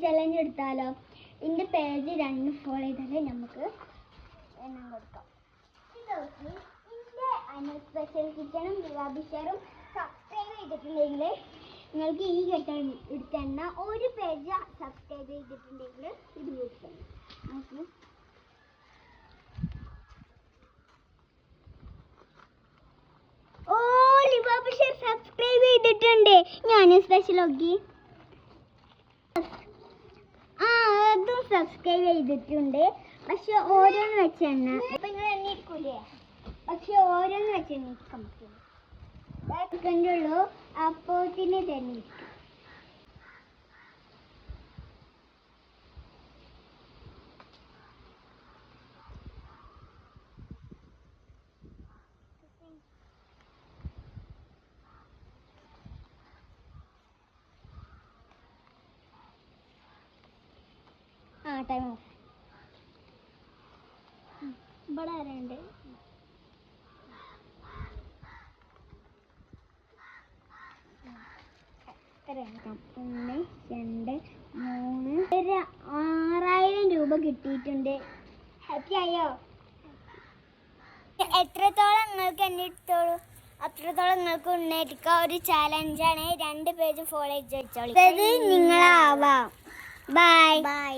Challenge എടുത്താലോ? ഇതിൻ്റെ page 2 follow ചെയ്താൽ നമുക്ക് എണ്ണം കൊടുക്കാം. ഇതിൻ്റെ സ്പെഷ്യൽ കിച്ചണും ഷെയറും സബ്സ്ക്രൈബ് ചെയ്തിട്ടുണ്ടെങ്കിൽ നിങ്ങൾക്ക് ഈ ഘട്ടം എടുത്തെണ്ണ ഒരു പേജ് സബ്സ്ക്രൈബ് ചെയ്തിട്ടുണ്ടെങ്കിൽ ഇത് കൊടുക്കണം. നമുക്ക് സബ്സ്ക്രൈബ് ചെയ്തിട്ടുണ്ട്. ഞാൻ സ്പെഷ്യൽ നോക്കി അതും സബ്സ്ക്രൈബ് ചെയ്തിട്ടുണ്ട്. പക്ഷെ ഓരോന്ന് വെച്ചെണ്ണ ഇപ്പം നിങ്ങൾ എണ്ണിരിക്കൂലേ? പക്ഷെ ഓരോന്ന് വെച്ചെണ്ണിരിക്കാം സെക്കൻഡുള്ളൂ. അപ്പോത്തിന് തെരഞ്ഞെടുക്കും. Time of. ഇവിടെ ആരുണ്ട്? 1 2 3 6000 രൂപ കിട്ടിയിട്ടുണ്ട്. ഹാപ്പി ആയോ? എത്രത്തോളം നിങ്ങൾക്ക് എണ്ണിട്ടോളൂ അത്രത്തോളം നിങ്ങൾക്ക് ഉന്നയിക്കാം. ഒരു ചാലഞ്ചാണ്. 2 പേജ് ഫോളോ ചെയ്ത് വെച്ചോളൂ. നിങ്ങളാവാം. Bye by.